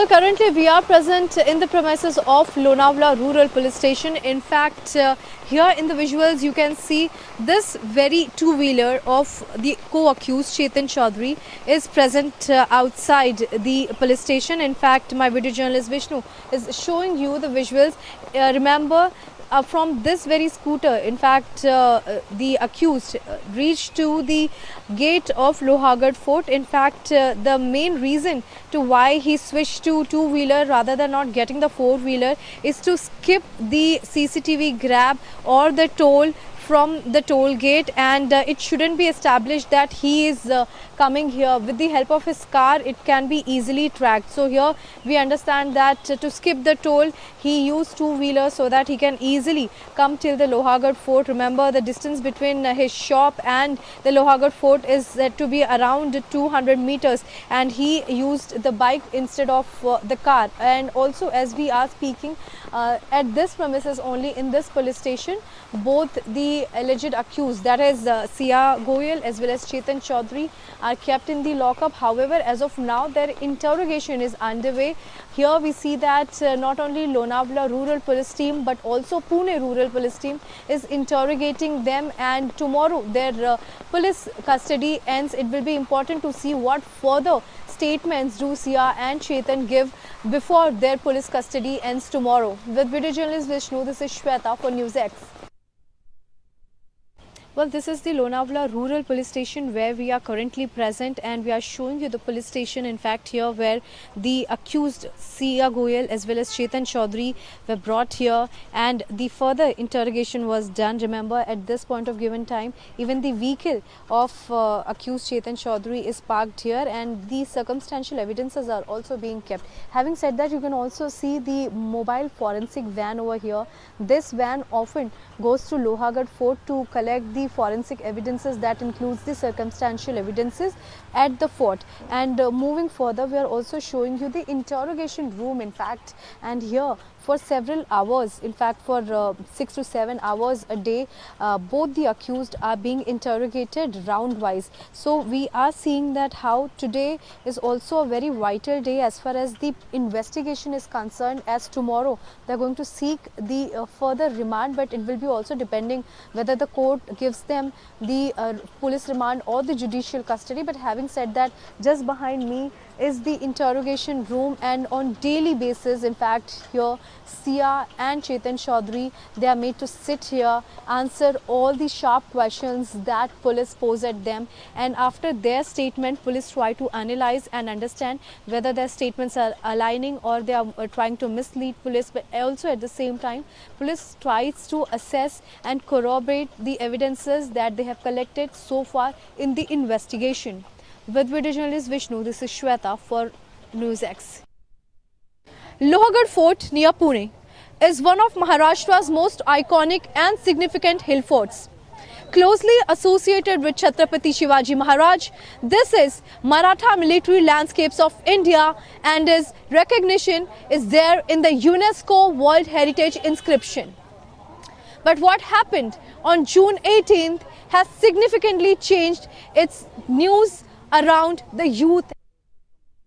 Well, currently we are present in the premises of Lonavala Rural Police Station. In fact, here in the visuals you can see this very two-wheeler of the co-accused Chetan Chaudhary is present outside the police station. In fact, my video journalist Vishnu is showing you the visuals. Remember, from this very scooter, in fact, the accused reached to the gate of Lohagarh Fort. In fact, the main reason to why he switched to two-wheeler rather than not getting the four-wheeler is to skip the CCTV grab or the toll from the toll gate, and it shouldn't be established that he is coming here. With the help of his car, it can be easily tracked. So here we understand that to skip the toll, he used two-wheeler so that he can easily come till the Lohagarh Fort. Remember, the distance between his shop and the Lohagarh Fort is said to be around 200 meters, and he used the bike instead of the car. And also, as we are speaking, at this premises only, in this police station, both the alleged accused, that is Sia Goyal as well as Chetan Chaudhary, are kept in the lockup. However, as of now, their interrogation is underway. Here we see that not only Lonavala Rural Police Team but also Pune Rural Police Team is interrogating them, and tomorrow their police custody ends. It will be important to see what further statements do Sia and Chetan give before their police custody ends tomorrow. With video journalist Vishnu, this is Shweta for News X. Well, this is the Lonavala Rural Police Station where we are currently present, and we are showing you the police station, in fact, here where the accused Sia Goyal as well as Chetan Chaudhary were brought here and the further interrogation was done. Remember, at this point of given time, even the vehicle of accused Chetan Chaudhary is parked here, and the circumstantial evidences are also being kept. Having said that, you can also see the mobile forensic van over here. This van often goes to Lohagarh Fort to collect the forensic evidences, that includes the circumstantial evidences at the fort. And moving further, we are also showing you the interrogation room, in fact, and here for several hours, in fact for 6 to 7 hours a day, both the accused are being interrogated round wise. So we are seeing that how today is also a very vital day as far as the investigation is concerned, as tomorrow they are going to seek the further remand, but it will be also depending whether the court gives them the police remand or the judicial custody. But having said that, just behind me is the interrogation room, and on daily basis, in fact, here Sia and Chetan Chaudhary, they are made to sit here, answer all the sharp questions that police pose at them, and after their statement, police try to analyze and understand whether their statements are aligning or they are trying to mislead police. But also at the same time, police tries to assess and corroborate the evidences that they have collected so far in the investigation. With video journalist Vishnu, this is Shweta for News X. Lohagarh Fort near Pune is one of Maharashtra's most iconic and significant hill forts. Closely associated with Chhatrapati Shivaji Maharaj, this is Maratha military landscapes of India, and its recognition is there in the UNESCO World Heritage inscription. But what happened on June 18th has significantly changed its news around the youth.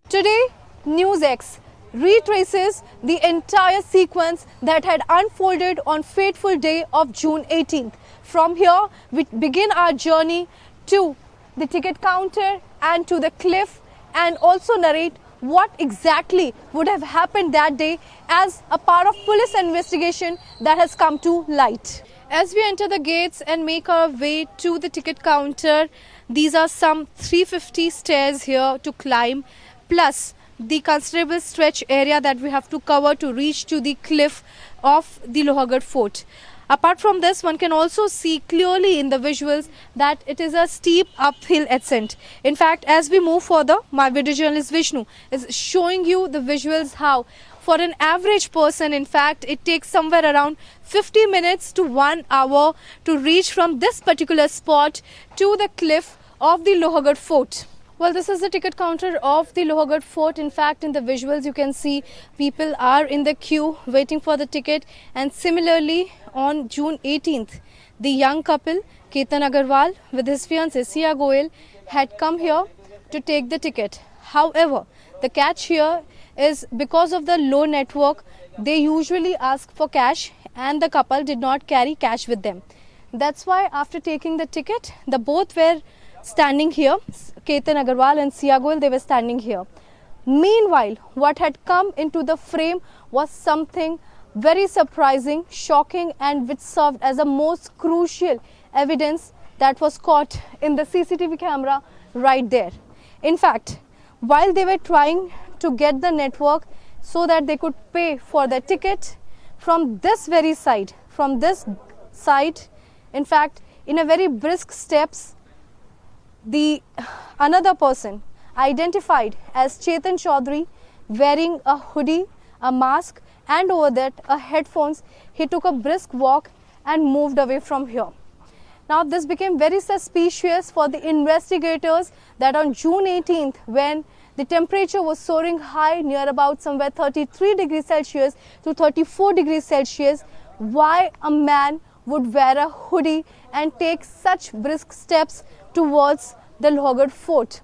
Today, News X retraces the entire sequence that had unfolded on fateful day of June 18th. From here, we begin our journey to the ticket counter and to the cliff, and also narrate what exactly would have happened that day as a part of police investigation that has come to light. As we enter the gates and make our way to the ticket counter, these are some 350 stairs here to climb, plus the considerable stretch area that we have to cover to reach to the cliff of the Lohagarh Fort. Apart from this, one can also see clearly in the visuals that it is a steep uphill ascent. In fact, as we move further, my video journalist Vishnu is showing you the visuals how for an average person, in fact, it takes somewhere around 50 minutes to 1 hour to reach from this particular spot to the cliff of the Lohagarh Fort. Well, this is the ticket counter of the Lohagarh Fort. In fact, in the visuals, you can see people are in the queue waiting for the ticket. And similarly, on June 18th, the young couple, Ketan Agarwal, with his fiancée Sia Goyal, had come here to take the ticket. However, the catch here is because of the low network, they usually ask for cash and the couple did not carry cash with them. That's why after taking the ticket, the both were standing here. Ketan Agarwal and Sia Goyal, they were standing here. Meanwhile, what had come into the frame was something very surprising, shocking, and which served as a most crucial evidence that was caught in the CCTV camera right there. In fact, while they were trying to get the network so that they could pay for the ticket, from this very side, in fact, in a very brisk steps, the another person identified as Chetan Chaudhary, wearing a hoodie, a mask, and over that a headphones, he took a brisk walk and moved away from here. Now this became very suspicious for the investigators that on June 18th, when the temperature was soaring high near about somewhere 33 degrees Celsius to 34 degrees Celsius, why a man would wear a hoodie and take such brisk steps towards the Lohargarh Fort.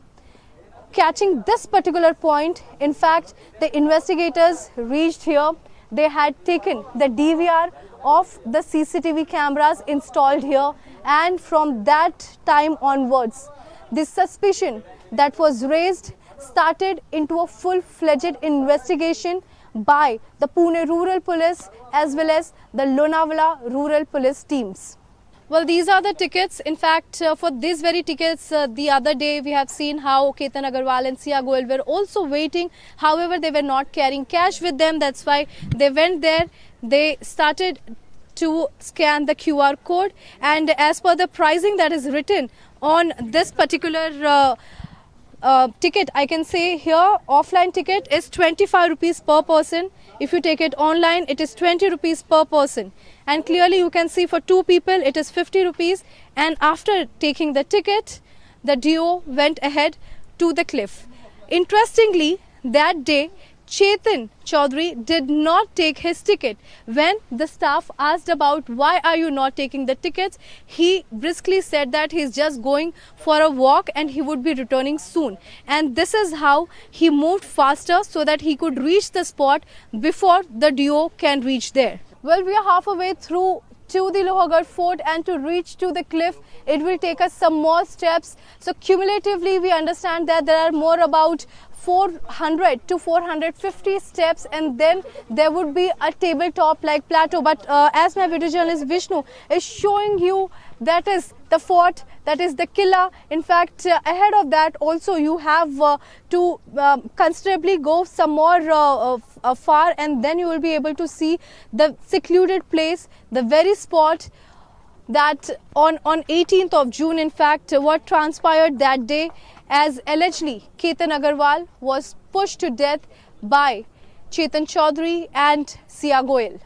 Catching this particular point, in fact, the investigators reached here. They had taken the DVR of the CCTV cameras installed here, and from that time onwards, the suspicion that was raised started into a full-fledged investigation by the Pune Rural Police as well as the Lonavala Rural Police teams. Well, these are the tickets. In fact, for these very tickets, the other day we have seen how Ketan Agarwal and Sia Goyal were also waiting. However, they were not carrying cash with them. That's why they went there. They started to scan the QR code. And as per the pricing that is written on this particular ticket, I can say here, offline ticket is 25 rupees per person. If you take it online, it is 20 rupees per person. And clearly you can see for two people, it is 50 rupees. And after taking the ticket, the duo went ahead to the cliff. Interestingly, that day, Chetan Chaudhary did not take his ticket. When the staff asked about why are you not taking the tickets, he briskly said that he is just going for a walk and he would be returning soon. And this is how he moved faster so that he could reach the spot before the duo can reach there. Well, we are halfway through to the Lohargarh Fort, and to reach to the cliff, it will take us some more steps. So cumulatively, we understand that there are more about 400 to 450 steps, and then there would be a tabletop like plateau. But as my video journalist Vishnu is showing you, that is the fort, that is the Killa. In fact, ahead of that also you have to considerably go some more far, and then you will be able to see the secluded place, the very spot that on 18th of June, in fact, what transpired that day, as allegedly Ketan Agarwal was pushed to death by Chetan Chaudhary and Sia Goyal.